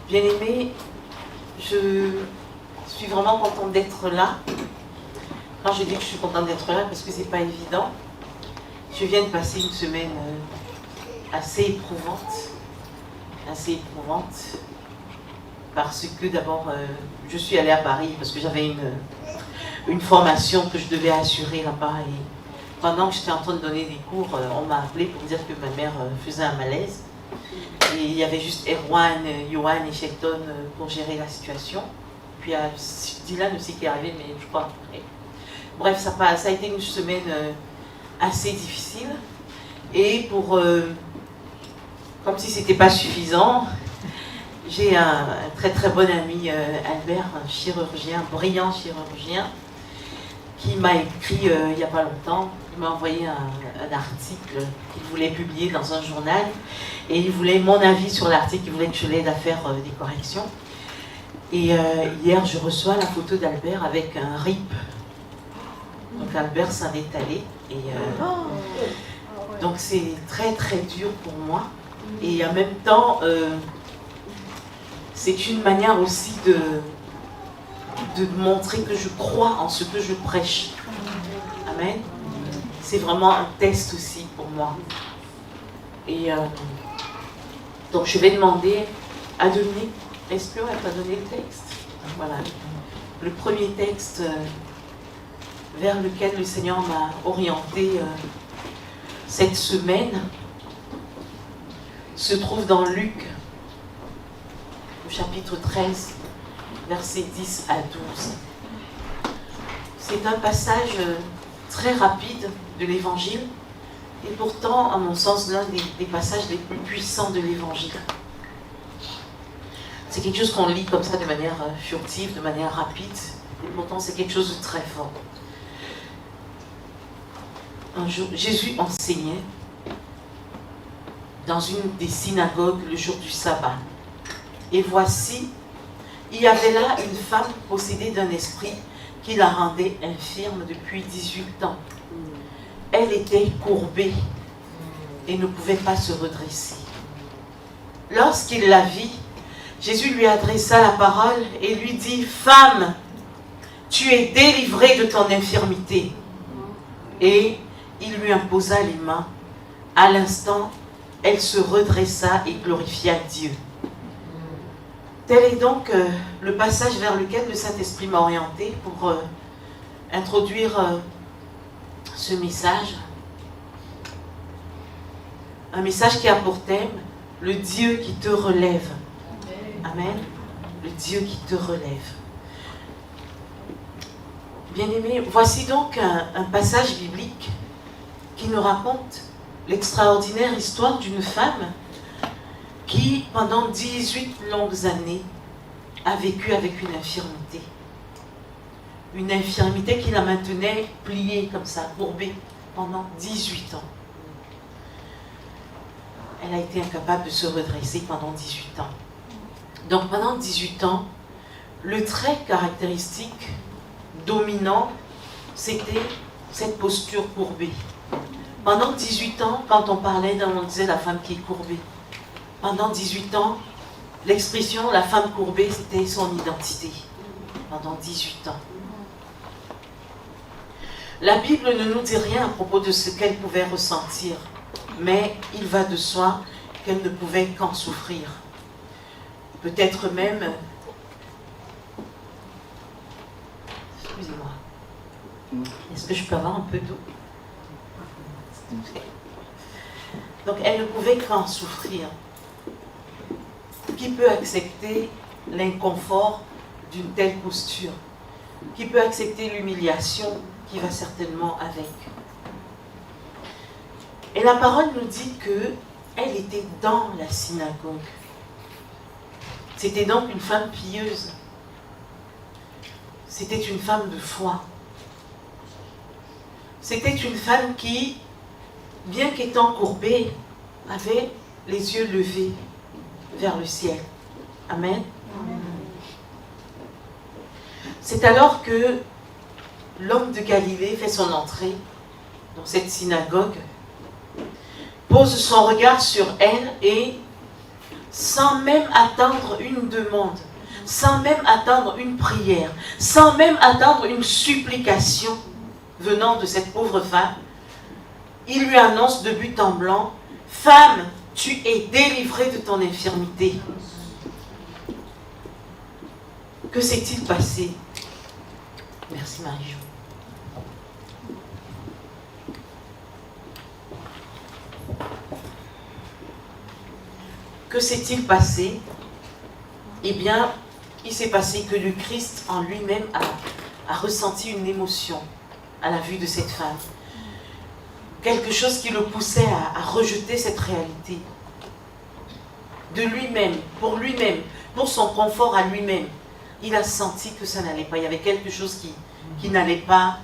Bien-aimés, je suis vraiment contente d'être là. Quand je dis que je suis contente d'être là, parce que c'est pas évident. Je viens de passer une semaine assez éprouvante. Parce que d'abord, je suis allée à Paris parce que j'avais une formation que je devais assurer là-bas. Et pendant que j'étais en train de donner des cours, on m'a appelé pour dire que ma mère faisait un malaise. Et il y avait juste Erwan, Johan et Shelton pour gérer la situation. Puis Dylan aussi qui est arrivé, mais je crois après. Bref, ça a été une semaine assez difficile. Et comme si c'était pas suffisant, j'ai un très très bon ami, Albert, un chirurgien, un brillant chirurgien, qui m'a écrit il n'y a pas longtemps. Il m'a envoyé un article qu'il voulait publier dans un journal. Et il voulait mon avis sur l'article, il voulait que je l'aide à faire des corrections. Et hier, je reçois la photo d'Albert avec un RIP. Donc Albert s'en est allé. Et, donc c'est très très dur pour moi. Et en même temps, c'est une manière aussi de montrer que je crois en ce que je prêche. Amen. C'est vraiment un test aussi pour moi. Et donc je vais demander à Dominique, est-ce qu'elle t'a donné le texte? Voilà. Le premier texte vers lequel le Seigneur m'a orienté cette semaine se trouve dans Luc, au chapitre 13, versets 10 à 12. C'est un passage très rapide de l'Évangile, et pourtant, à mon sens, l'un des passages les plus puissants de l'Évangile. C'est quelque chose qu'on lit comme ça de manière furtive, de manière rapide, et pourtant c'est quelque chose de très fort. Un jour, Jésus enseignait dans une des synagogues le jour du sabbat. Et voici, il y avait là une femme possédée d'un esprit qui la rendait infirme depuis 18 ans. Elle était courbée et ne pouvait pas se redresser. Lorsqu'il la vit, Jésus lui adressa la parole et lui dit « Femme, tu es délivrée de ton infirmité. » Et il lui imposa les mains. À l'instant, elle se redressa et glorifia Dieu. Tel est donc le passage vers lequel le Saint-Esprit m'a orienté pour introduire ce message. Un message qui a pour thème le Dieu qui te relève. Amen. Le Dieu qui te relève. Bien-aimés, voici donc un passage biblique qui nous raconte l'extraordinaire histoire d'une femme qui, pendant 18 longues années, a vécu avec une infirmité. Une infirmité qui la maintenait pliée comme ça, courbée, pendant 18 ans. Elle a été incapable de se redresser pendant 18 ans. Donc pendant 18 ans, le trait caractéristique, dominant, c'était cette posture courbée. Pendant 18 ans, quand on parlait, on disait la femme qui est courbée. Pendant 18 ans, l'expression la femme courbée, c'était son identité. Pendant 18 ans. La Bible ne nous dit rien à propos de ce qu'elle pouvait ressentir, mais il va de soi qu'elle ne pouvait qu'en souffrir. Peut-être même, excusez-moi, est-ce que je peux avoir un peu d'eau? Donc elle ne pouvait qu'en souffrir. Qui peut accepter l'inconfort d'une telle posture? Qui peut accepter l'humiliation qui va certainement avec? Et la parole nous dit qu'elle était dans la synagogue. C'était donc une femme pieuse. C'était une femme de foi. C'était une femme qui, bien qu'étant courbée, avait les yeux levés vers le ciel. Amen. C'est alors que l'homme de Galilée fait son entrée dans cette synagogue, pose son regard sur elle et sans même attendre une demande, sans même attendre une prière, sans même attendre une supplication venant de cette pauvre femme, il lui annonce de but en blanc, « Femme, tu es délivrée de ton infirmité. » Que s'est-il passé? Merci Marie-Jo. Que s'est-il passé? Eh bien, il s'est passé que le Christ en lui-même a ressenti une émotion à la vue de cette femme. Quelque chose qui le poussait à rejeter cette réalité. De lui-même, pour son confort à lui-même. Il a senti que ça n'allait pas. Il y avait quelque chose qui n'allait pas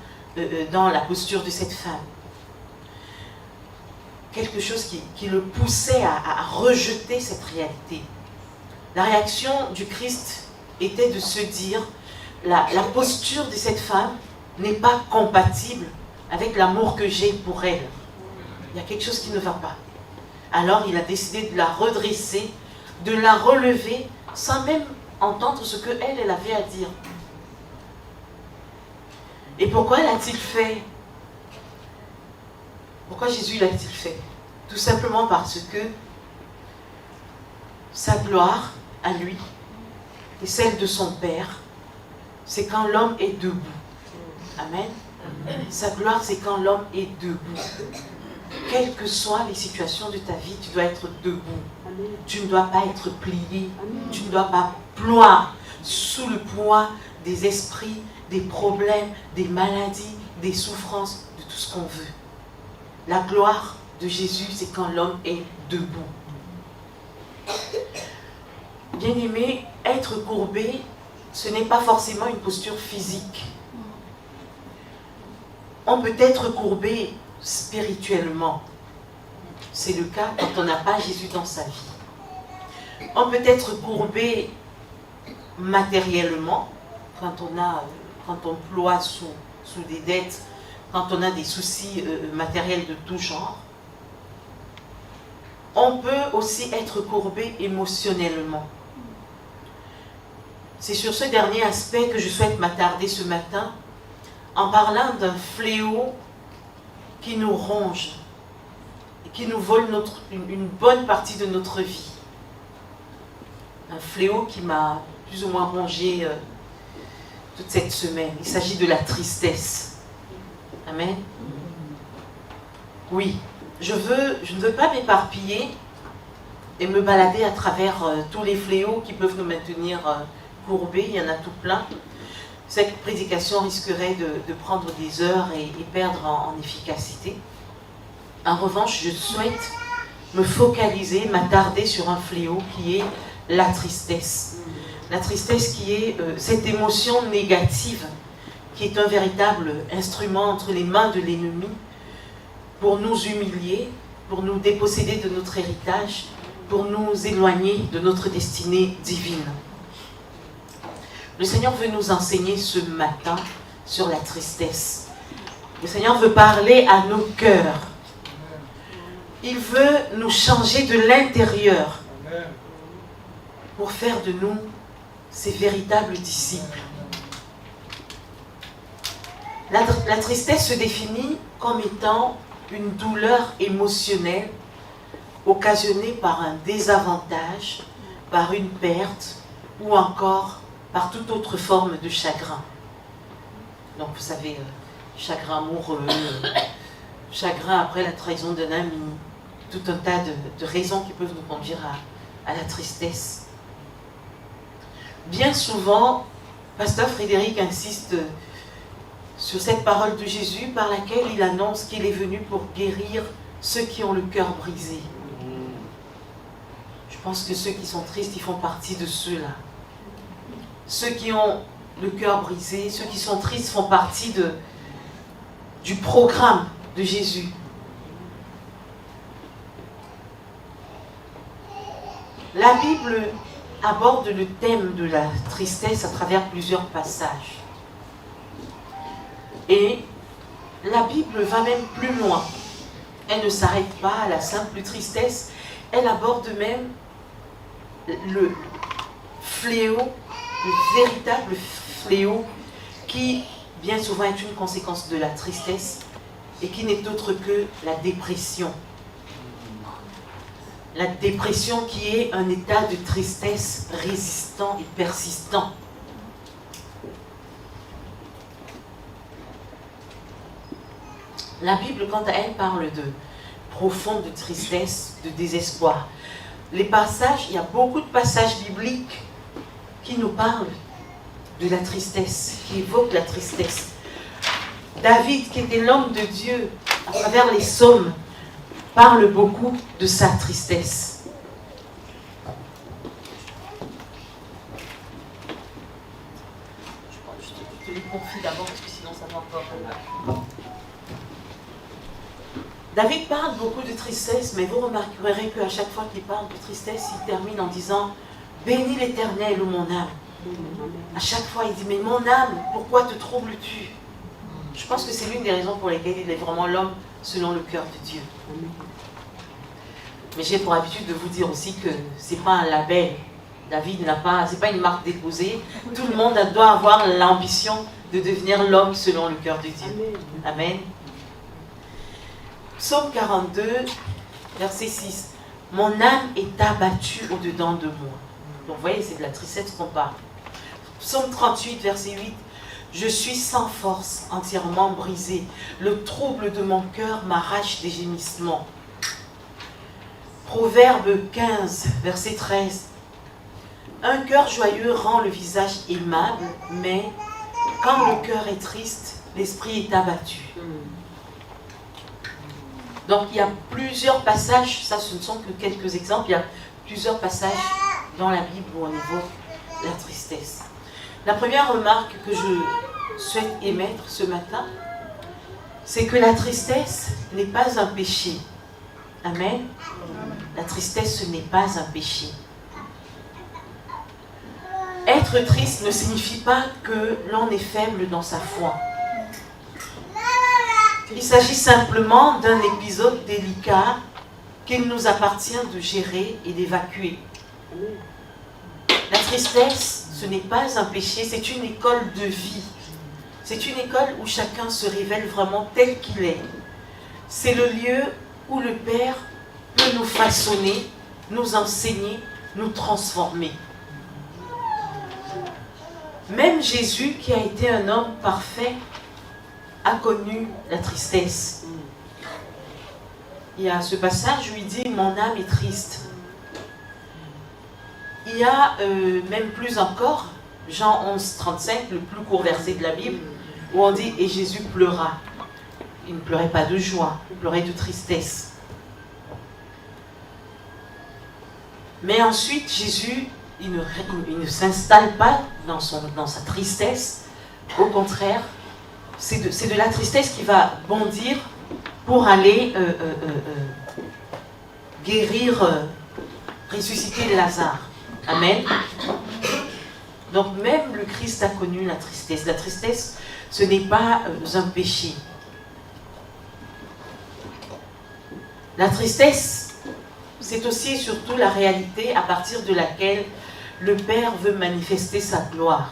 dans la posture de cette femme. Quelque chose qui le poussait à rejeter cette réalité. La réaction du Christ était de se dire, la posture de cette femme n'est pas compatible avec l'amour que j'ai pour elle. Il y a quelque chose qui ne va pas. Alors il a décidé de la redresser, de la relever, sans même entendre ce qu'elle avait à dire. Et pourquoi l'a-t-il fait? Pourquoi Jésus l'a-t-il fait? Tout simplement parce que sa gloire à lui et celle de son Père, c'est quand l'homme est debout. Amen. Sa gloire, c'est quand l'homme est debout. Quelles que soient les situations de ta vie, tu dois être debout. Tu ne dois pas être plié. Tu ne dois pas ploir sous le poids des esprits, des problèmes, des maladies, des souffrances, de tout ce qu'on veut. La gloire de Jésus, c'est quand l'homme est debout. Bien-aimé, être courbé, ce n'est pas forcément une posture physique. On peut être courbé spirituellement. C'est le cas quand on n'a pas Jésus dans sa vie. On peut être courbé matériellement, quand on ploie sous des dettes, quand on a des soucis matériels de tout genre. On peut aussi être courbé émotionnellement. C'est sur ce dernier aspect que je souhaite m'attarder ce matin, en parlant d'un fléau qui nous ronge et qui nous vole une bonne partie de notre vie. Un fléau qui m'a plus ou moins rongé toute cette semaine. Il s'agit de la tristesse. Amen. Oui, je ne veux pas m'éparpiller et me balader à travers tous les fléaux qui peuvent nous maintenir courbés. Il y en a tout plein. Cette prédication risquerait de prendre des heures et perdre en efficacité. En revanche, je souhaite me focaliser, m'attarder sur un fléau qui est la tristesse. La tristesse qui est cette émotion négative, qui est un véritable instrument entre les mains de l'ennemi pour nous humilier, pour nous déposséder de notre héritage, pour nous éloigner de notre destinée divine. Le Seigneur veut nous enseigner ce matin sur la tristesse. Le Seigneur veut parler à nos cœurs. Il veut nous changer de l'intérieur pour faire de nous ses véritables disciples. La tristesse se définit comme étant une douleur émotionnelle occasionnée par un désavantage, par une perte ou encore par toute autre forme de chagrin. Donc vous savez, chagrin amoureux, chagrin après la trahison d'un ami, tout un tas de raisons qui peuvent nous conduire à la tristesse. Bien souvent, Pasteur Frédéric insiste sur cette parole de Jésus par laquelle il annonce qu'il est venu pour guérir ceux qui ont le cœur brisé. Je pense que ceux qui sont tristes, ils font partie de ceux-là. Ceux qui ont le cœur brisé, ceux qui sont tristes font partie du programme de Jésus. La Bible aborde le thème de la tristesse à travers plusieurs passages. Et la Bible va même plus loin. Elle ne s'arrête pas à la simple tristesse, elle aborde même le fléau, le véritable fléau qui bien souvent est une conséquence de la tristesse et qui n'est autre que la dépression. La dépression qui est un état de tristesse résistant et persistant. La Bible, quant à elle, parle de profonde tristesse, de désespoir. Les passages, il y a beaucoup de passages bibliques qui nous parlent de la tristesse, qui évoquent la tristesse. David, qui était l'homme de Dieu, à travers les psaumes, parle beaucoup de sa tristesse. Je te les confie d'abord, parce que sinon ça va encore. David parle beaucoup de tristesse, mais vous remarquerez qu'à chaque fois qu'il parle de tristesse, il termine en disant « Bénis l'Éternel, ô mon âme ». À chaque fois, il dit « Mais mon âme, pourquoi te troubles-tu » Je pense que c'est l'une des raisons pour lesquelles il est vraiment l'homme selon le cœur de Dieu. Mais j'ai pour habitude de vous dire aussi que ce n'est pas un label. David n'a pas, c'est pas une marque déposée. Tout le monde doit avoir l'ambition de devenir l'homme selon le cœur de Dieu. Amen. Psaume 42, verset 6. Mon âme est abattue au-dedans de moi. Donc vous voyez, c'est de la tristesse qu'on parle. Psaume 38, verset 8. Je suis sans force, entièrement brisé. Le trouble de mon cœur m'arrache des gémissements. Proverbe 15, verset 13. Un cœur joyeux rend le visage aimable, mais quand le cœur est triste, l'esprit est abattu. Donc il y a plusieurs passages, ça ce ne sont que quelques exemples, il y a plusieurs passages dans la Bible où on évoque la tristesse. La première remarque que je souhaite émettre ce matin, c'est que la tristesse n'est pas un péché. Amen. La tristesse, ce n'est pas un péché. Être triste ne signifie pas que l'on est faible dans sa foi. Il s'agit simplement d'un épisode délicat qu'il nous appartient de gérer et d'évacuer. La tristesse, ce n'est pas un péché, c'est une école de vie. C'est une école où chacun se révèle vraiment tel qu'il est. C'est le lieu où le Père peut nous façonner, nous enseigner, nous transformer. Même Jésus, qui a été un homme parfait, a connu la tristesse. Il y a ce passage où il dit « Mon âme est triste ». Il y a même plus encore, Jean 11, 35, le plus court verset de la Bible, où on dit « Et Jésus pleura ». Il ne pleurait pas de joie, il pleurait de tristesse. Mais ensuite, Jésus, il ne s'installe pas dans sa tristesse. Au contraire, c'est de la tristesse qui va bondir pour aller guérir, ressusciter Lazare. Amen. Donc même le Christ a connu la tristesse. La tristesse, ce n'est pas un péché. La tristesse, c'est aussi et surtout la réalité à partir de laquelle le Père veut manifester sa gloire.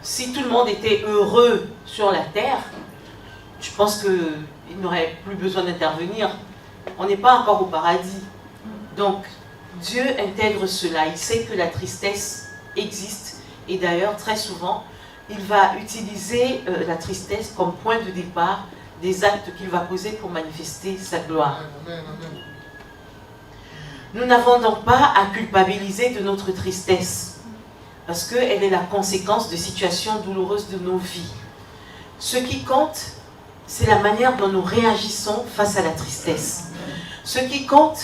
Si tout le monde était heureux sur la terre, je pense qu'il n'aurait plus besoin d'intervenir. On n'est pas encore au paradis. Donc, Dieu intègre cela. Il sait que la tristesse existe. Et d'ailleurs, très souvent, il va utiliser la tristesse comme point de départ des actes qu'il va poser pour manifester sa gloire. Amen, amen. Nous n'avons donc pas à culpabiliser de notre tristesse, parce qu'elle est la conséquence de situations douloureuses de nos vies. Ce qui compte, c'est la manière dont nous réagissons face à la tristesse. Ce qui compte,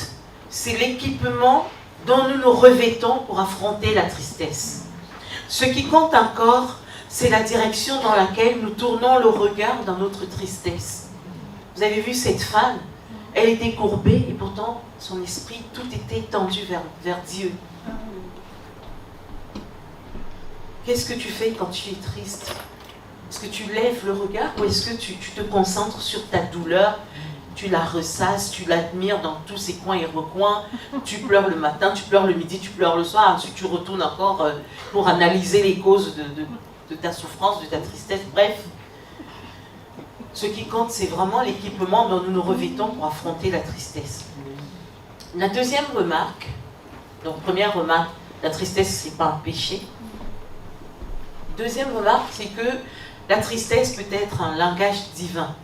c'est l'équipement dont nous nous revêtons pour affronter la tristesse. Ce qui compte encore, c'est la direction dans laquelle nous tournons le regard dans notre tristesse. Vous avez vu cette femme, elle était courbée et pourtant son esprit, tout était tendu vers Dieu. Qu'est-ce que tu fais quand tu es triste? Est-ce que tu lèves le regard ou est-ce que tu te concentres sur ta douleur tu la ressasses, tu l'admires dans tous ses coins et recoins, tu pleures le matin, tu pleures le midi, tu pleures le soir, ensuite tu retournes encore pour analyser les causes de ta souffrance, de ta tristesse, bref. Ce qui compte, c'est vraiment l'équipement dont nous nous revêtons pour affronter la tristesse. La deuxième remarque, donc première remarque, la tristesse, ce n'est pas un péché. Deuxième remarque, c'est que la tristesse peut être un langage divin.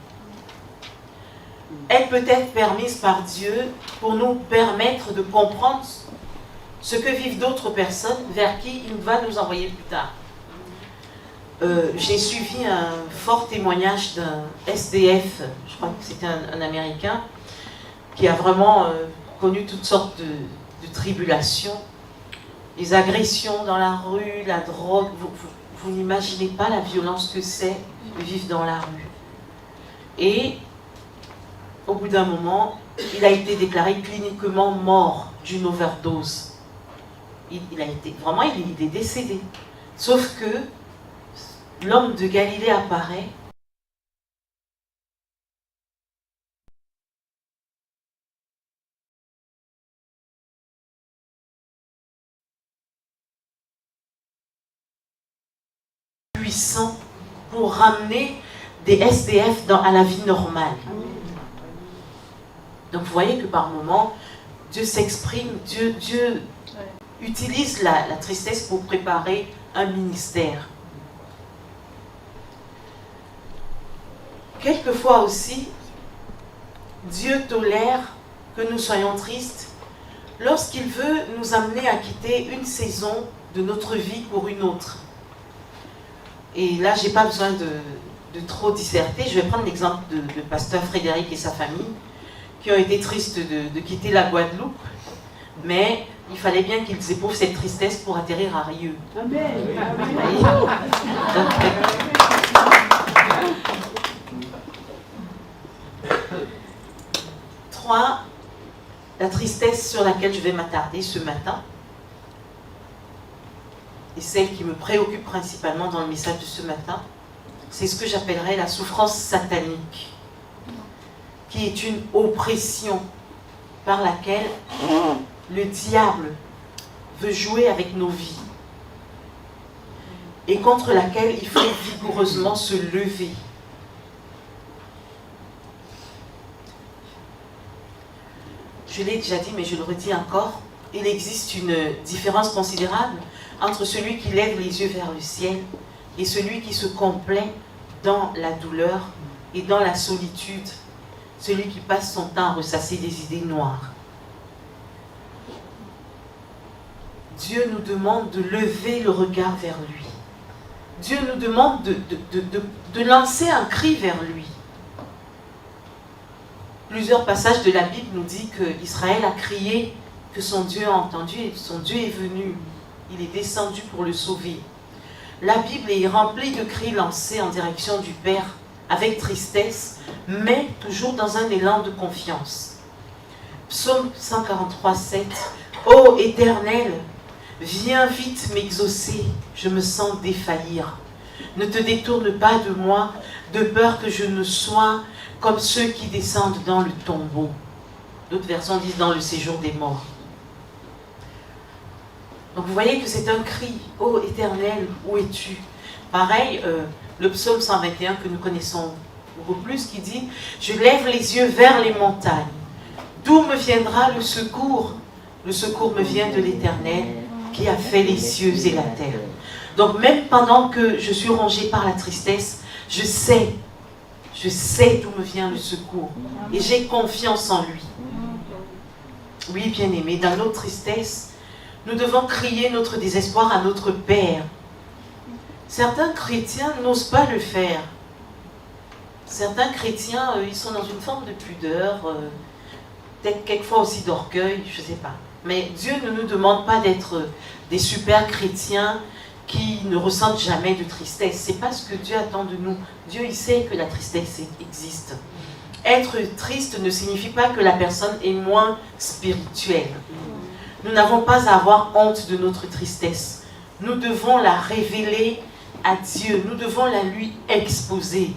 Elle peut être permise par Dieu pour nous permettre de comprendre ce que vivent d'autres personnes vers qui il va nous envoyer plus tard. J'ai suivi un fort témoignage d'un SDF, je crois que c'était un Américain, qui a vraiment connu toutes sortes de tribulations, les agressions dans la rue, la drogue. Vous n'imaginez pas la violence que c'est de vivre dans la rue. Et au bout d'un moment, il a été déclaré cliniquement mort d'une overdose. Il est décédé. Sauf que l'homme de Galilée apparaît. Puissant pour ramener des SDF à la vie normale. Donc vous voyez que par moments, Dieu s'exprime, Dieu utilise la tristesse pour préparer un ministère. Quelquefois aussi, Dieu tolère que nous soyons tristes lorsqu'il veut nous amener à quitter une saison de notre vie pour une autre. Et là, je n'ai pas besoin de trop disserter. Je vais prendre l'exemple de pasteur Frédéric et sa famille, qui ont été tristes de quitter la Guadeloupe, mais il fallait bien qu'ils éprouvent cette tristesse pour atterrir à Rieux. Amen. Trois, la tristesse sur laquelle je vais m'attarder ce matin, et celle qui me préoccupe principalement dans le message de ce matin, c'est ce que j'appellerais la souffrance satanique, qui est une oppression par laquelle le diable veut jouer avec nos vies et contre laquelle il faut vigoureusement se lever. Je l'ai déjà dit, mais je le redis encore, il existe une différence considérable entre celui qui lève les yeux vers le ciel et celui qui se complaît dans la douleur et dans la solitude, celui qui passe son temps à ressasser des idées noires. Dieu nous demande de lever le regard vers lui. Dieu nous demande de lancer un cri vers lui. Plusieurs passages de la Bible nous disent qu'Israël a crié, que son Dieu a entendu et son Dieu est venu. Il est descendu pour le sauver. La Bible est remplie de cris lancés en direction du Père avec tristesse, mais toujours dans un élan de confiance. Psaume 143, 7. Ô Éternel, viens vite m'exaucer, je me sens défaillir. Ne te détourne pas de moi, de peur que je ne sois comme ceux qui descendent dans le tombeau. D'autres versions disent dans le séjour des morts. Donc vous voyez que c'est un cri, ô Éternel, où es-tu? Pareil, le psaume 121 que nous connaissons beaucoup plus, qui dit, je lève les yeux vers les montagnes. D'où me viendra le secours? Le secours me vient de l'Éternel qui a fait les cieux et la terre. Donc même pendant que je suis rongée par la tristesse, je sais d'où me vient le secours. Et j'ai confiance en lui. Oui, bien-aimés, dans notre tristesse, nous devons crier notre désespoir à notre Père. Certains chrétiens n'osent pas le faire. Certains chrétiens, ils sont dans une forme de pudeur, peut-être quelquefois aussi d'orgueil, je ne sais pas. Mais Dieu ne nous demande pas d'être des super chrétiens qui ne ressentent jamais de tristesse. Ce n'est pas ce que Dieu attend de nous. Dieu, il sait que la tristesse existe. Être triste ne signifie pas que la personne est moins spirituelle. Nous n'avons pas à avoir honte de notre tristesse. Nous devons la révéler à Dieu. Nous devons la lui exposer.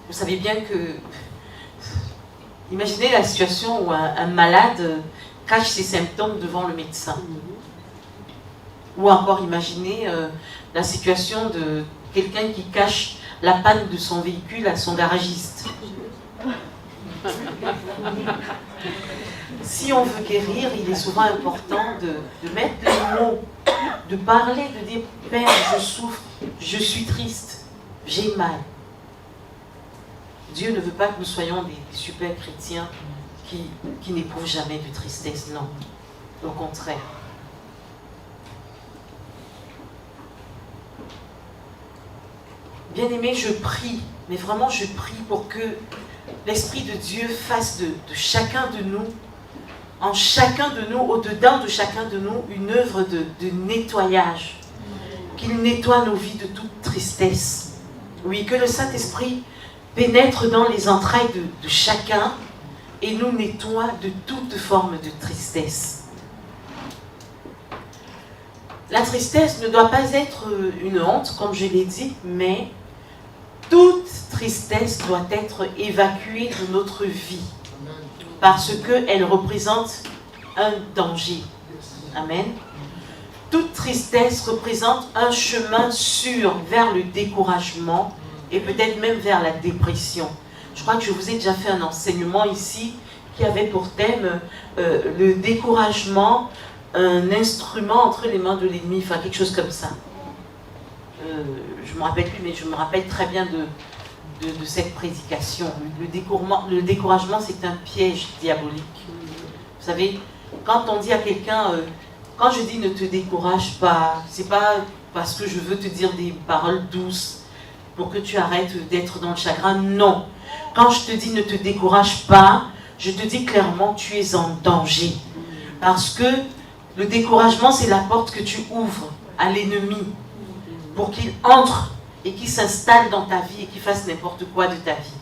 Vous savez bien que... Imaginez la situation où un malade cache ses symptômes devant le médecin. Ou encore imaginez la situation de quelqu'un qui cache la panne de son véhicule à son garagiste. Si on veut guérir, il est souvent important de mettre les mots, de parler, de dire « Père, je souffre, je suis triste, j'ai mal ». Dieu ne veut pas que nous soyons des super chrétiens qui n'éprouvent jamais de tristesse, non. Au contraire. Bien-aimés, je prie, mais vraiment je prie pour que l'Esprit de Dieu fasse de chacun de nous, en chacun de nous, au-dedans de chacun de nous, une œuvre de nettoyage. Qu'il nettoie nos vies de toute tristesse. Oui, que le Saint-Esprit pénètre dans les entrailles de chacun et nous nettoie de toute forme de tristesse. La tristesse ne doit pas être une honte, comme je l'ai dit, mais toute tristesse doit être évacuée de notre vie parce qu'elle représente un danger. Amen. Toute tristesse représente un chemin sûr vers le découragement et peut-être même vers la dépression. Je crois que je vous ai déjà fait un enseignement ici qui avait pour thème le découragement, un instrument entre les mains de l'ennemi, enfin quelque chose comme ça. Je ne me rappelle plus, mais je me rappelle très bien de cette prédication. Le découragement, c'est un piège diabolique. Vous savez, quand on dit à quelqu'un, quand je dis ne te décourage pas, c'est pas parce que je veux te dire des paroles douces pour que tu arrêtes d'être dans le chagrin. Non. Quand je te dis ne te décourage pas, je te dis clairement tu es en danger. Parce que le découragement, c'est la porte que tu ouvres à l'ennemi pour qu'il entre et qu'il s'installe dans ta vie et qu'il fasse n'importe quoi de ta vie.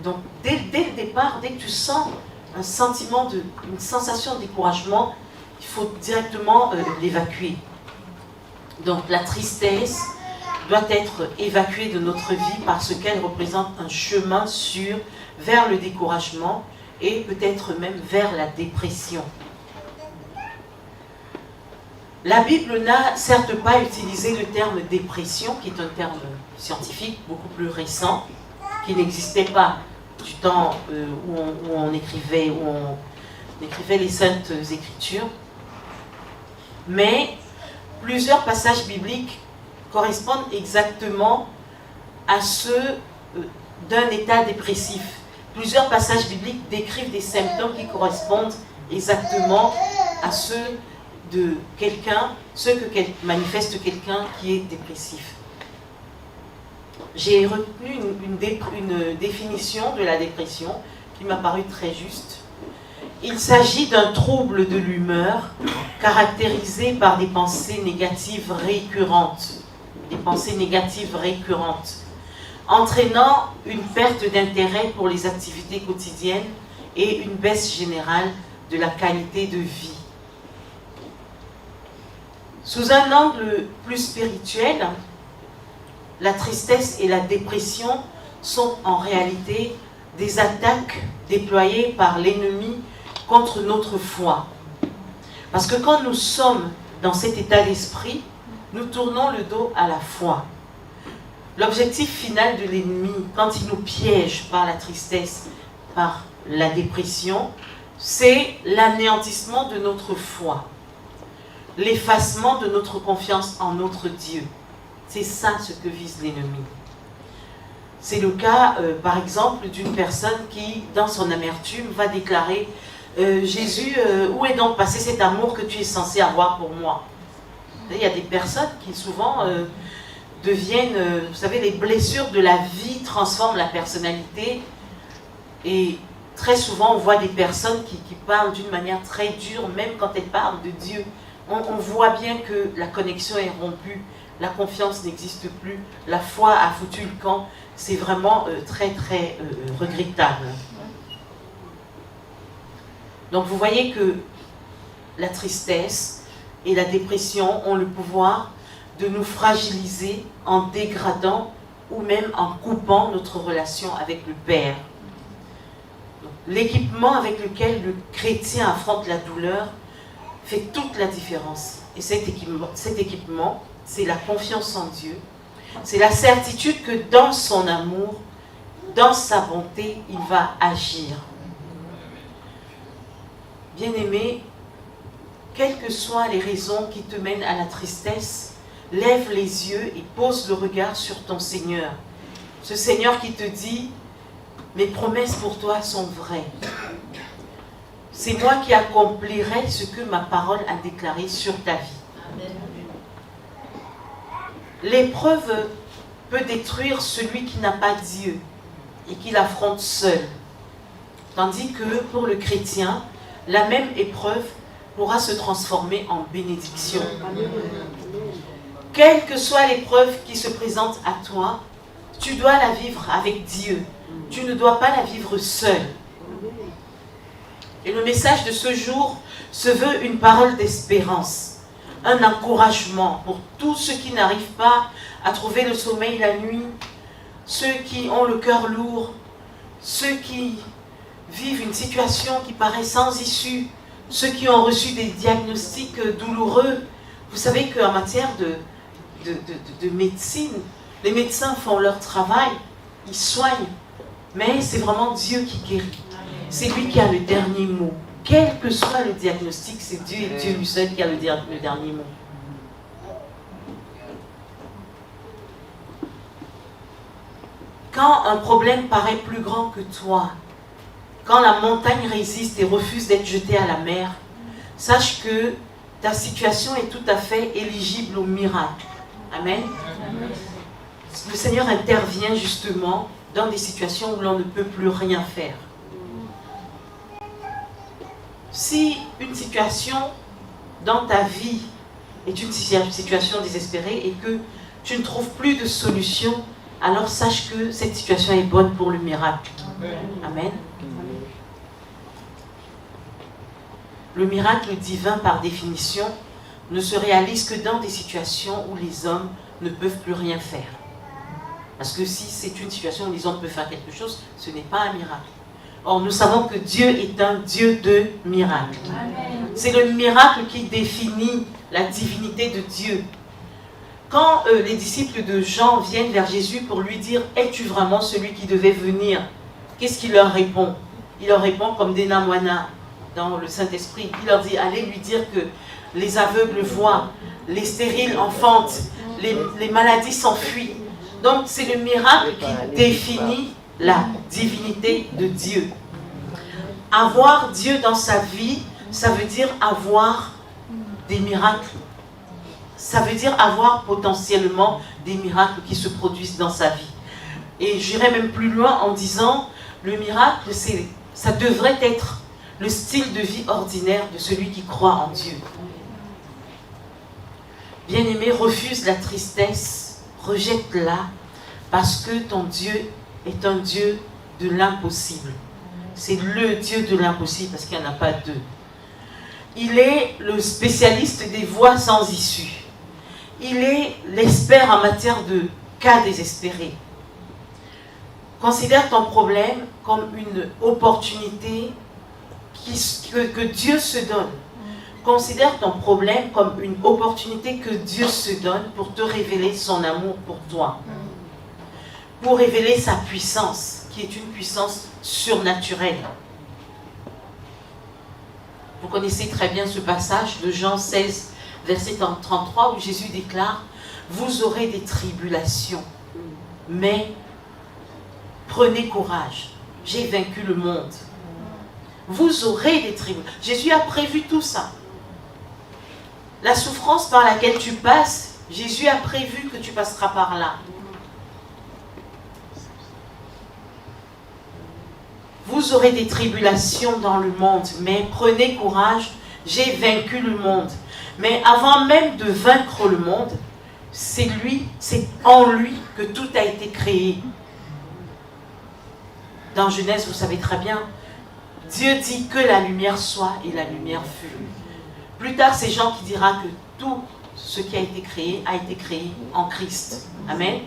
Donc, dès le départ, dès que tu sens un sentiment, une sensation de découragement, il faut directement l'évacuer. Donc, la tristesse doit être évacuée de notre vie parce qu'elle représente un chemin sûr vers le découragement et peut-être même vers la dépression. La Bible n'a certes pas utilisé le terme dépression, qui est un terme scientifique beaucoup plus récent, qui n'existait pas du temps où on écrivait les Saintes Écritures. Mais plusieurs passages bibliques correspondent exactement à ceux d'un état dépressif. Plusieurs passages bibliques décrivent des symptômes qui correspondent exactement à ceux de quelqu'un, ce que manifeste quelqu'un qui est dépressif. J'ai retenu une définition de la dépression qui m'a paru très juste. Il s'agit d'un trouble de l'humeur caractérisé par des pensées négatives récurrentes. Des pensées négatives récurrentes, entraînant une perte d'intérêt pour les activités quotidiennes et une baisse générale de la qualité de vie. Sous un angle plus spirituel, la tristesse et la dépression sont en réalité des attaques déployées par l'ennemi contre notre foi. Parce que quand nous sommes dans cet état d'esprit, nous tournons le dos à la foi. L'objectif final de l'ennemi, quand il nous piège par la tristesse, par la dépression, c'est l'anéantissement de notre foi, l'effacement de notre confiance en notre Dieu. C'est ça ce que vise l'ennemi. C'est le cas, par exemple, d'une personne qui, dans son amertume, va déclarer « Jésus, où est donc passé cet amour que tu es censé avoir pour moi ?» Il y a des personnes qui souvent deviennent, vous savez, les blessures de la vie transforment la personnalité. Et très souvent, on voit des personnes qui parlent d'une manière très dure, même quand elles parlent de Dieu. On voit bien que la connexion est rompue, la confiance n'existe plus, la foi a foutu le camp. C'est vraiment très, très regrettable. Donc vous voyez que la tristesse et la dépression ont le pouvoir de nous fragiliser en dégradant ou même en coupant notre relation avec le Père. L'équipement avec lequel le chrétien affronte la douleur fait toute la différence. Et cet équipement, c'est la confiance en Dieu. C'est la certitude que dans son amour, dans sa bonté, il va agir. Bien-aimé, quelles que soient les raisons qui te mènent à la tristesse, lève les yeux et pose le regard sur ton Seigneur. Ce Seigneur qui te dit, mes promesses pour toi sont vraies. C'est moi qui accomplirai ce que ma parole a déclaré sur ta vie. L'épreuve peut détruire celui qui n'a pas Dieu et qui l'affronte seul. Tandis que pour le chrétien, la même épreuve pourra se transformer en bénédiction. Quelle que soit l'épreuve qui se présente à toi, tu dois la vivre avec Dieu. Tu ne dois pas la vivre seul. Et le message de ce jour se veut une parole d'espérance, un encouragement pour tous ceux qui n'arrivent pas à trouver le sommeil la nuit, ceux qui ont le cœur lourd, ceux qui vivent une situation qui paraît sans issue, ceux qui ont reçu des diagnostics douloureux. Vous savez qu'en matière de médecine, les médecins font leur travail, ils soignent, mais c'est vraiment Dieu qui guérit. C'est lui qui a le dernier mot. Quel que soit le diagnostic, c'est Dieu et Dieu lui seul qui a le dernier mot. Quand un problème paraît plus grand que toi, quand la montagne résiste et refuse d'être jetée à la mer, sache que ta situation est tout à fait éligible au miracle. Amen. Le Seigneur intervient justement dans des situations où l'on ne peut plus rien faire. Si une situation dans ta vie est une situation désespérée et que tu ne trouves plus de solution, alors sache que cette situation est bonne pour le miracle. Amen. Le miracle divin, par définition, ne se réalise que dans des situations où les hommes ne peuvent plus rien faire. Parce que si c'est une situation où les hommes peuvent faire quelque chose, ce n'est pas un miracle. Or, nous savons que Dieu est un Dieu de miracles. C'est le miracle qui définit la divinité de Dieu. Quand les disciples de Jean viennent vers Jésus pour lui dire « Es-tu vraiment celui qui devait venir ?» Qu'est-ce qu'il leur répond? Il leur répond comme des Namoana dans le Saint-Esprit. Il leur dit « Allez lui dire que les aveugles voient, les stériles enfantent, les maladies s'enfuient. » Donc c'est le miracle qui définit la divinité de Dieu. Avoir Dieu dans sa vie, ça veut dire avoir des miracles. Ça veut dire avoir potentiellement des miracles qui se produisent dans sa vie. Et j'irai même plus loin en disant, le miracle, ça devrait être le style de vie ordinaire de celui qui croit en Dieu. Bien-aimé, refuse la tristesse, rejette-la, parce que ton Dieu est un Dieu de l'impossible. C'est le Dieu de l'impossible, parce qu'il n'y en a pas deux. Il est le spécialiste des voies sans issue. Il est l'expert en matière de cas désespérés. Considère ton problème comme une opportunité que Dieu se donne. Considère ton problème comme une opportunité que Dieu se donne pour te révéler son amour pour toi. Pour révéler sa puissance, qui est une puissance surnaturelle. Vous connaissez très bien ce passage de Jean 16, verset 33, où Jésus déclare « Vous aurez des tribulations, mais prenez courage, j'ai vaincu le monde. » Vous aurez des tribulations. Jésus a prévu tout ça. La souffrance par laquelle tu passes, Jésus a prévu que tu passeras par là. Vous aurez des tribulations dans le monde, mais prenez courage, j'ai vaincu le monde. Mais avant même de vaincre le monde, c'est en lui que tout a été créé. Dans Genèse, vous savez très bien, Dieu dit que la lumière soit et la lumière fut. Plus tard, c'est Jean qui dira que tout ce qui a été créé en Christ. Amen.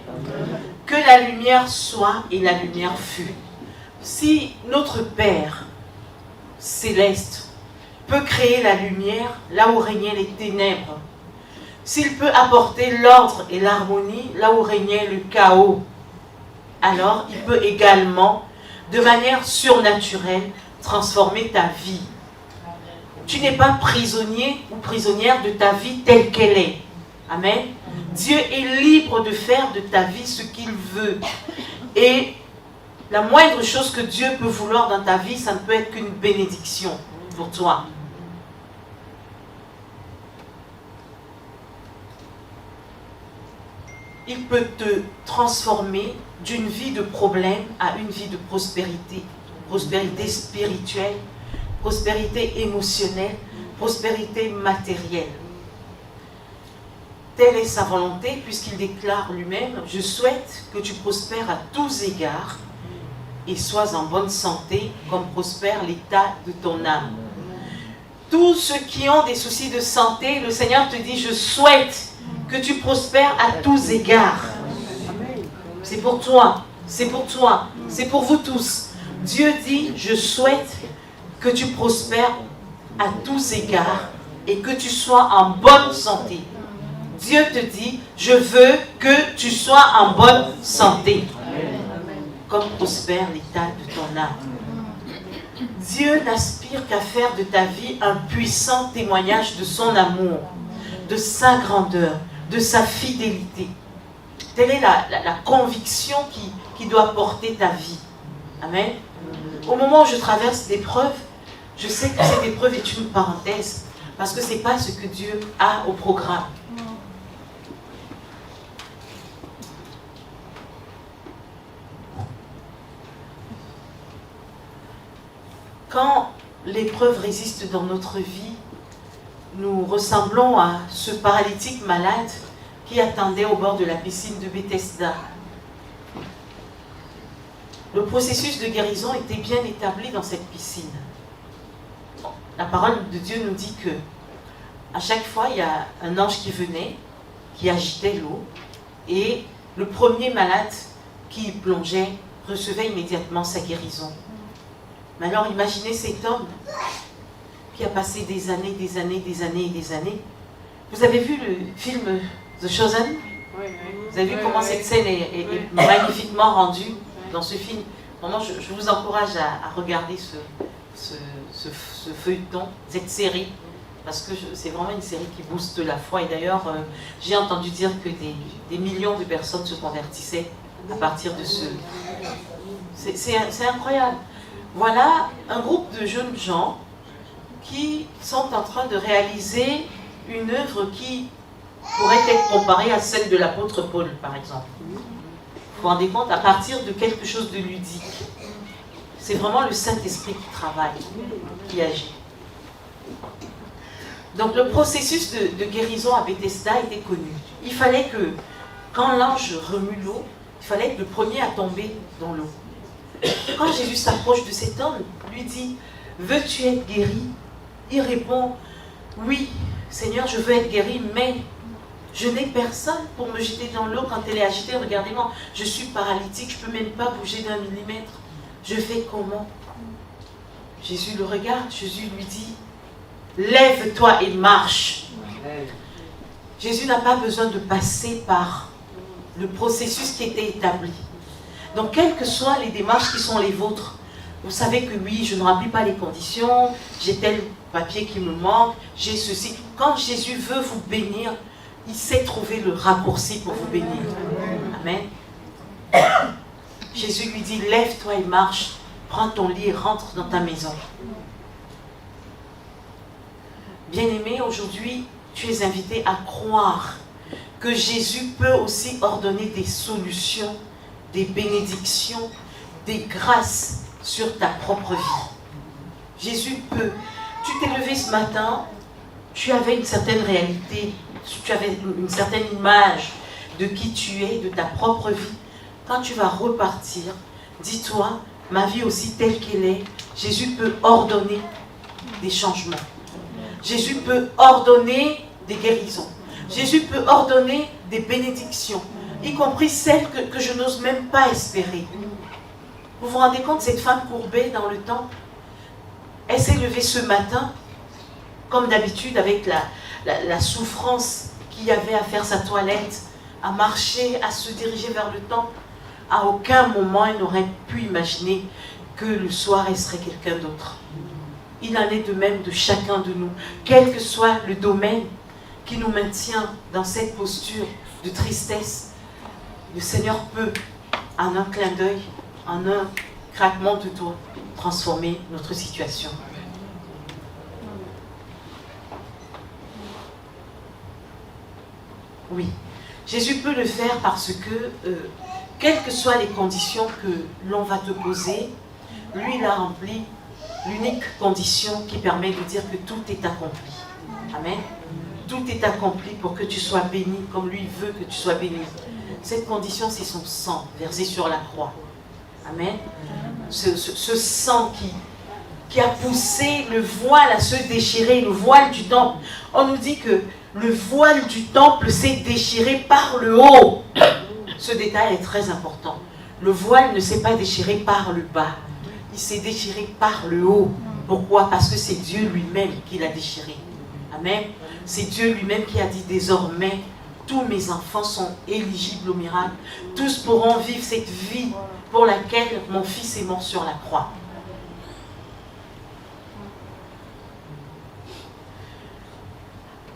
Que la lumière soit et la lumière fut. Si notre Père céleste peut créer la lumière là où régnaient les ténèbres, s'il peut apporter l'ordre et l'harmonie là où régnait le chaos, alors il peut également, de manière surnaturelle, transformer ta vie. Tu n'es pas prisonnier ou prisonnière de ta vie telle qu'elle est. Amen. Dieu est libre de faire de ta vie ce qu'il veut. Et la moindre chose que Dieu peut vouloir dans ta vie, ça ne peut être qu'une bénédiction pour toi. Il peut te transformer d'une vie de problème à une vie de prospérité. Prospérité spirituelle, prospérité émotionnelle, prospérité matérielle. Telle est sa volonté, puisqu'il déclare lui-même, « Je souhaite que tu prospères à tous égards et sois en bonne santé, comme prospère l'état de ton âme. » Tous ceux qui ont des soucis de santé, le Seigneur te dit, « Je souhaite que tu prospères à tous égards. » C'est pour toi, c'est pour toi, c'est pour vous tous. Dieu dit, « Je souhaite que tu prospères à tous égards et que tu sois en bonne santé. » Dieu te dit, je veux que tu sois en bonne santé. Comme prospère l'état de ton âme. Dieu n'aspire qu'à faire de ta vie un puissant témoignage de son amour, de sa grandeur, de sa fidélité. Telle est la conviction qui doit porter ta vie. Amen. Au moment où je traverse l'épreuve, je sais que cette épreuve est une parenthèse, parce que ce n'est pas ce que Dieu a au programme. Quand l'épreuve résiste dans notre vie, nous ressemblons à ce paralytique malade qui attendait au bord de la piscine de Bethesda. Le processus de guérison était bien établi dans cette piscine. La parole de Dieu nous dit que à chaque fois, il y a un ange qui venait, qui agitait l'eau, et le premier malade qui plongeait recevait immédiatement sa guérison. Mais alors imaginez cet homme qui a passé des années, des années, des années et des années. Vous avez vu le film The Chosen? Vous avez vu comment cette scène est magnifiquement rendue dans ce film? Vraiment, je vous encourage à regarder ce feuilleton, cette série, parce que c'est vraiment une série qui booste la foi. Et d'ailleurs, j'ai entendu dire que des millions de personnes se convertissaient à partir de ce... C'est incroyable. Voilà un groupe de jeunes gens qui sont en train de réaliser une œuvre qui pourrait être comparée à celle de l'apôtre Paul, par exemple. Vous vous rendez compte, à partir de quelque chose de ludique. C'est vraiment le Saint-Esprit qui travaille, qui agit. Donc le processus de guérison à Bethesda était connu. Il fallait que, quand l'ange remue l'eau, il fallait être le premier à tomber dans l'eau. Quand Jésus s'approche de cet homme, lui dit, « Veux-tu être guéri ?» Il répond, « Oui, Seigneur, je veux être guéri, mais je n'ai personne pour me jeter dans l'eau quand elle est agitée. Regardez-moi, je suis paralytique, je ne peux même pas bouger d'un millimètre. Je fais comment ?» Jésus le regarde, Jésus lui dit, « Lève-toi et marche. » Jésus n'a pas besoin de passer par le processus qui était établi. Donc, quelles que soient les démarches qui sont les vôtres, vous savez que oui, je ne remplis pas les conditions, j'ai tel papier qui me manque, j'ai ceci. Quand Jésus veut vous bénir, il sait trouver le raccourci pour vous bénir. Amen. Jésus lui dit, lève-toi et marche, prends ton lit et rentre dans ta maison. Bien-aimé, aujourd'hui, tu es invité à croire que Jésus peut aussi ordonner des solutions, des bénédictions, des grâces sur ta propre vie. Jésus peut. Tu t'es levé ce matin, tu avais une certaine réalité, tu avais une certaine image de qui tu es, de ta propre vie. Quand tu vas repartir, dis-toi, ma vie aussi telle qu'elle est, Jésus peut ordonner des changements. Jésus peut ordonner des guérisons. Jésus peut ordonner des bénédictions, y compris celles que je n'ose même pas espérer. Vous vous rendez compte, cette femme courbée dans le temple, elle s'est levée ce matin, comme d'habitude, avec la souffrance qu'il y avait à faire sa toilette, à marcher, à se diriger vers le temple. À aucun moment, elle n'aurait pu imaginer que le soir, elle serait quelqu'un d'autre. Il en est de même de chacun de nous, quel que soit le domaine qui nous maintient dans cette posture de tristesse. Le Seigneur peut, en un clin d'œil, en un craquement de doigts, transformer notre situation. Oui, Jésus peut le faire parce que, quelles que soient les conditions que l'on va te poser, lui, il a rempli l'unique condition qui permet de dire que tout est accompli. Amen. Tout est accompli pour que tu sois béni comme lui veut que tu sois béni. Cette condition, c'est son sang versé sur la croix. Amen. Ce sang qui a poussé le voile à se déchirer, le voile du temple. On nous dit que le voile du temple s'est déchiré par le haut. Ce détail est très important. Le voile ne s'est pas déchiré par le bas. Il s'est déchiré par le haut. Pourquoi? Parce que c'est Dieu lui-même qui l'a déchiré. Amen. C'est Dieu lui-même qui a dit désormais, tous mes enfants sont éligibles au miracle. Tous pourront vivre cette vie pour laquelle mon fils est mort sur la croix.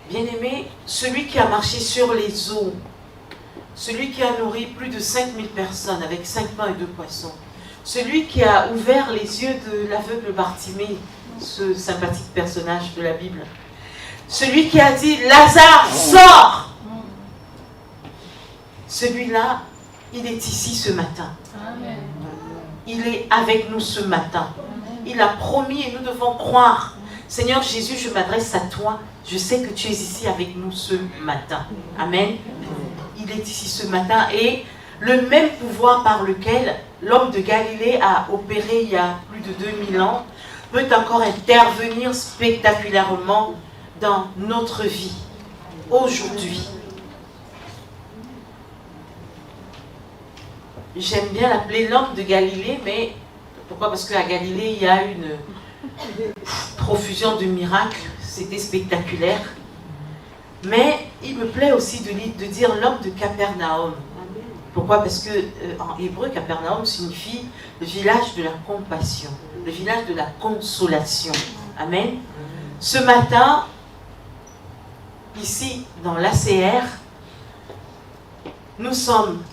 Bien-aimé, celui qui a marché sur les eaux, celui qui a nourri plus de 5000 personnes avec 5 pains et 2 poissons, celui qui a ouvert les yeux de l'aveugle Bartimée, ce sympathique personnage de la Bible, celui qui a dit « Lazare, sors !» Celui-là, il est ici ce matin. Amen. Il est avec nous ce matin. Il a promis et nous devons croire. Seigneur Jésus, je m'adresse à toi. Je sais que tu es ici avec nous ce matin. Amen. Il est ici ce matin et le même pouvoir par lequel l'homme de Galilée a opéré il y a plus de 2000 ans peut encore intervenir spectaculairement dans notre vie aujourd'hui. J'aime bien l'appeler l'homme de Galilée, mais pourquoi? Parce qu'à Galilée, il y a une profusion de miracles, c'était spectaculaire. Mais il me plaît aussi de dire l'homme de Capernaum. Pourquoi? Parce que en hébreu, Capernaum signifie le village de la compassion, le village de la consolation. Amen. Ce matin, ici, dans l'ACR, nous sommes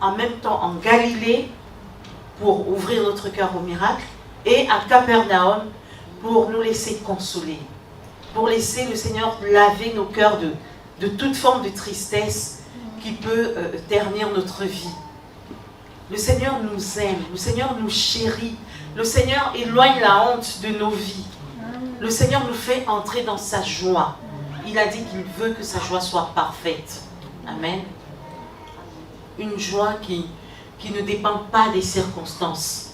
en même temps en Galilée pour ouvrir notre cœur au miracle et à Capernaum pour nous laisser consoler, pour laisser le Seigneur laver nos cœurs de toute forme de tristesse qui peut ternir notre vie. Le Seigneur nous aime, le Seigneur nous chérit, le Seigneur éloigne la honte de nos vies. Le Seigneur nous fait entrer dans sa joie. Il a dit qu'il veut que sa joie soit parfaite. Amen. Une joie qui ne dépend pas des circonstances.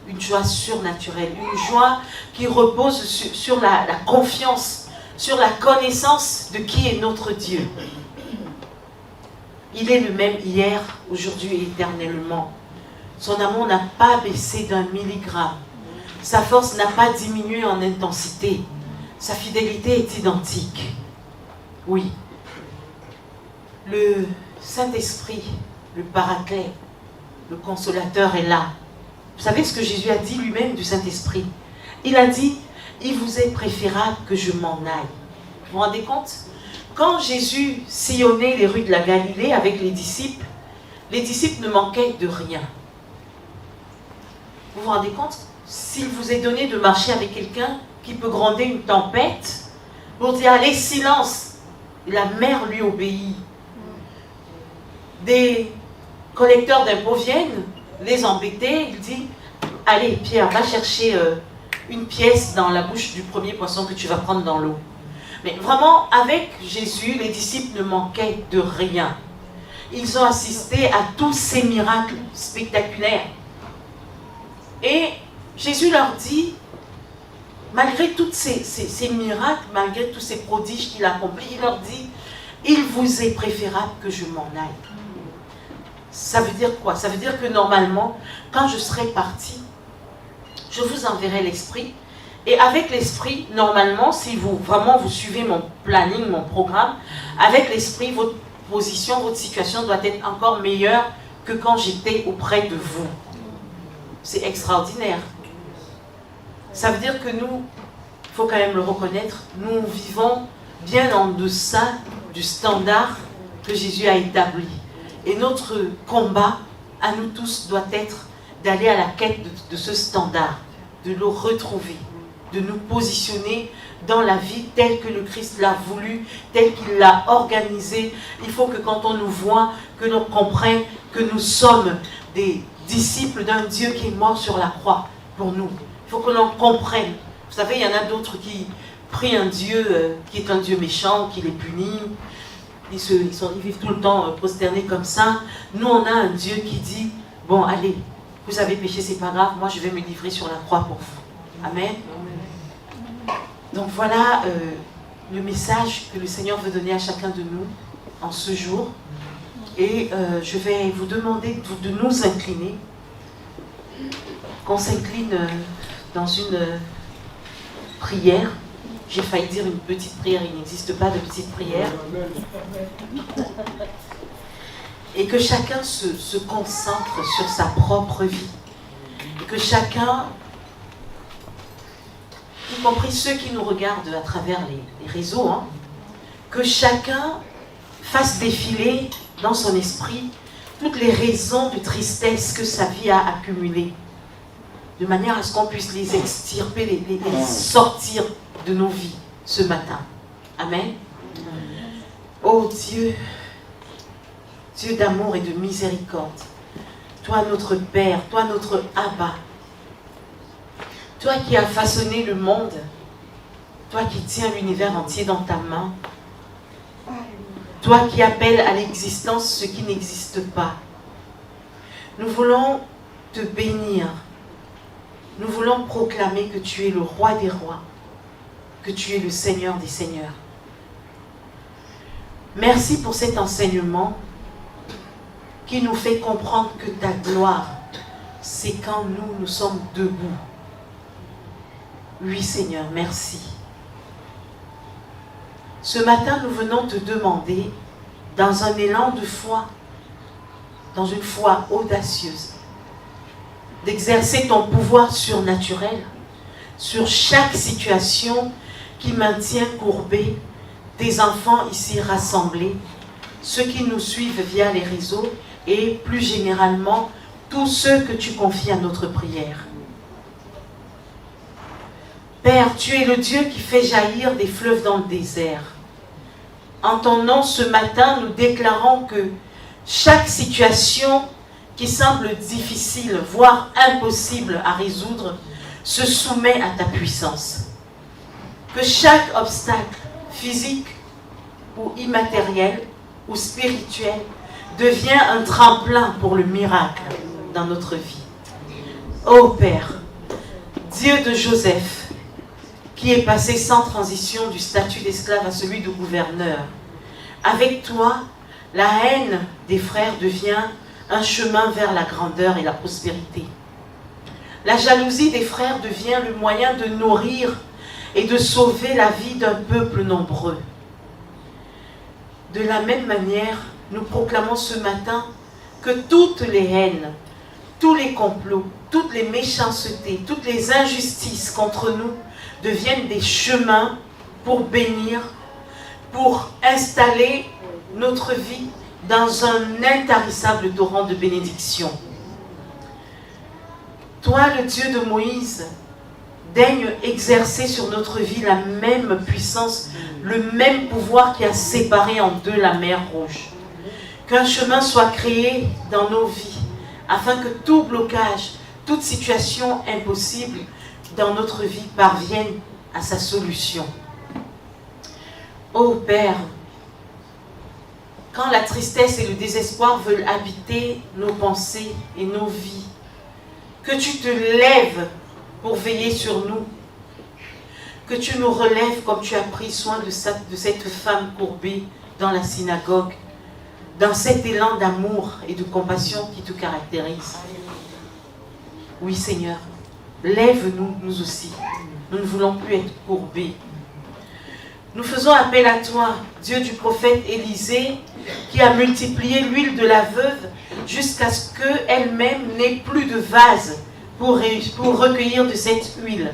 Une joie surnaturelle. Une joie qui repose sur la confiance, sur la connaissance de qui est notre Dieu. Il est le même hier, aujourd'hui et éternellement. Son amour n'a pas baissé d'un milligramme. Sa force n'a pas diminué en intensité. Sa fidélité est identique. Oui. Le Saint-Esprit, le Paraclet, le Consolateur est là. Vous savez ce que Jésus a dit lui-même du Saint-Esprit? Il a dit, il vous est préférable que je m'en aille. Vous vous rendez compte? Quand Jésus sillonnait les rues de la Galilée avec les disciples ne manquaient de rien. Vous vous rendez compte? S'il vous est donné de marcher avec quelqu'un qui peut gronder une tempête, pour dire, allez, silence, la mer lui obéit. Des collecteurs d'impôts viennent les embêter, il dit, allez Pierre, va chercher une pièce dans la bouche du premier poisson que tu vas prendre dans l'eau. Mais vraiment, avec Jésus, les disciples ne manquaient de rien. Ils ont assisté à tous ces miracles spectaculaires. Et Jésus leur dit, malgré tous ces miracles, malgré tous ces prodiges qu'il a accomplis, il leur dit, il vous est préférable que je m'en aille. Ça veut dire quoi? Ça veut dire que normalement, quand je serai parti, je vous enverrai l'Esprit. Et avec l'Esprit, normalement, si vous vraiment vous suivez mon planning, mon programme, avec l'Esprit, votre position, votre situation doit être encore meilleure que quand j'étais auprès de vous. C'est extraordinaire. Ça veut dire que nous, il faut quand même le reconnaître, nous vivons bien en deçà du standard que Jésus a établi. Et notre combat, à nous tous, doit être d'aller à la quête de ce standard, de le retrouver, de nous positionner dans la vie telle que le Christ l'a voulu, telle qu'il l'a organisée. Il faut que quand on nous voit, que l'on comprenne que nous sommes des disciples d'un Dieu qui est mort sur la croix pour nous. Il faut que l'on comprenne. Vous savez, il y en a d'autres qui prient un Dieu qui est un Dieu méchant, qui les punit. Ils vivent tout le temps prosternés comme ça. Nous, on a un Dieu qui dit, bon, allez, vous avez péché, c'est pas grave, moi je vais me livrer sur la croix pour vous. Amen. Donc voilà le message que le Seigneur veut donner à chacun de nous en ce jour. Et je vais vous demander de nous incliner, qu'on s'incline dans une prière. J'ai failli dire une petite prière, il n'existe pas de petite prière. Et que chacun se concentre sur sa propre vie. Et que chacun, y compris ceux qui nous regardent à travers les réseaux, hein, que chacun fasse défiler dans son esprit toutes les raisons de tristesse que sa vie a accumulées, de manière à ce qu'on puisse les extirper, les sortir de nos vies ce matin. Amen. Oh Dieu, Dieu d'amour et de miséricorde, toi notre Père, toi notre Abba, toi qui as façonné le monde, toi qui tiens l'univers entier dans ta main, toi qui appelles à l'existence ce qui n'existe pas. Nous voulons te bénir. Nous voulons proclamer que tu es le roi des rois, que tu es le Seigneur des seigneurs. Merci pour cet enseignement qui nous fait comprendre que ta gloire, c'est quand nous sommes debout. Oui Seigneur, merci. Ce matin, nous venons te demander, dans un élan de foi, dans une foi audacieuse, d'exercer ton pouvoir surnaturel sur chaque situation qui maintient courbés tes enfants ici rassemblés, ceux qui nous suivent via les réseaux et plus généralement tous ceux que tu confies à notre prière. Père, tu es le Dieu qui fait jaillir des fleuves dans le désert. En ton nom, ce matin, nous déclarons que chaque situation qui semble difficile, voire impossible à résoudre, se soumet à ta puissance. Que chaque obstacle, physique ou immatériel ou spirituel, devient un tremplin pour le miracle dans notre vie. Ô Père, Dieu de Joseph, qui est passé sans transition du statut d'esclave à celui de gouverneur, avec toi, la haine des frères devient un chemin vers la grandeur et la prospérité. La jalousie des frères devient le moyen de nourrir et de sauver la vie d'un peuple nombreux. De la même manière, nous proclamons ce matin que toutes les haines, tous les complots, toutes les méchancetés, toutes les injustices contre nous deviennent des chemins pour bénir, pour installer notre vie dans un intarissable torrent de bénédiction. Toi, le Dieu de Moïse, daigne exercer sur notre vie la même puissance, le même pouvoir qui a séparé en deux la mer Rouge. Qu'un chemin soit créé dans nos vies, afin que tout blocage, toute situation impossible dans notre vie parvienne à sa solution. Ô Père, quand la tristesse et le désespoir veulent habiter nos pensées et nos vies, que tu te lèves pour veiller sur nous, que tu nous relèves comme tu as pris soin de cette femme courbée dans la synagogue, dans cet élan d'amour et de compassion qui te caractérise. Oui, Seigneur, lève-nous, nous aussi. Nous ne voulons plus être courbés. Nous faisons appel à toi, Dieu du prophète Élisée, qui a multiplié l'huile de la veuve jusqu'à ce qu'elle-même n'ait plus de vase pour recueillir de cette huile.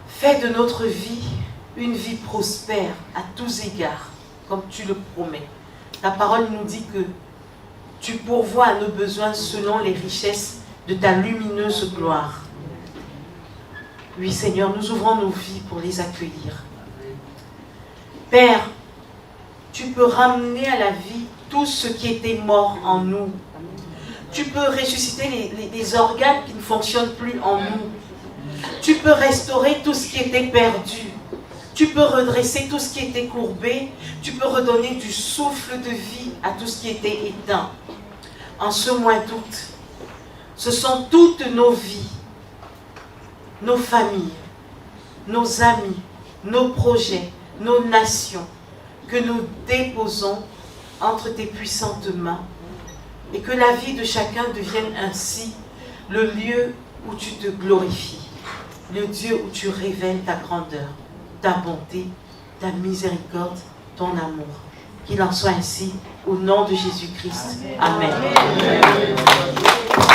Fais de notre vie une vie prospère à tous égards, comme tu le promets. Ta parole nous dit que tu pourvois à nos besoins selon les richesses de ta lumineuse gloire. Oui, Seigneur, nous ouvrons nos vies pour les accueillir. Père, tu peux ramener à la vie tout ce qui était mort en nous. Tu peux ressusciter les organes qui ne fonctionnent plus en nous. Tu peux restaurer tout ce qui était perdu. Tu peux redresser tout ce qui était courbé. Tu peux redonner du souffle de vie à tout ce qui était éteint. En ce mois d'août, ce sont toutes nos vies, nos familles, nos amis, nos projets, nos nations, que nous déposons entre tes puissantes mains, et que la vie de chacun devienne ainsi le lieu où tu te glorifies, le Dieu où tu révèles ta grandeur, ta bonté, ta miséricorde, ton amour. Qu'il en soit ainsi, au nom de Jésus-Christ. Amen. Amen.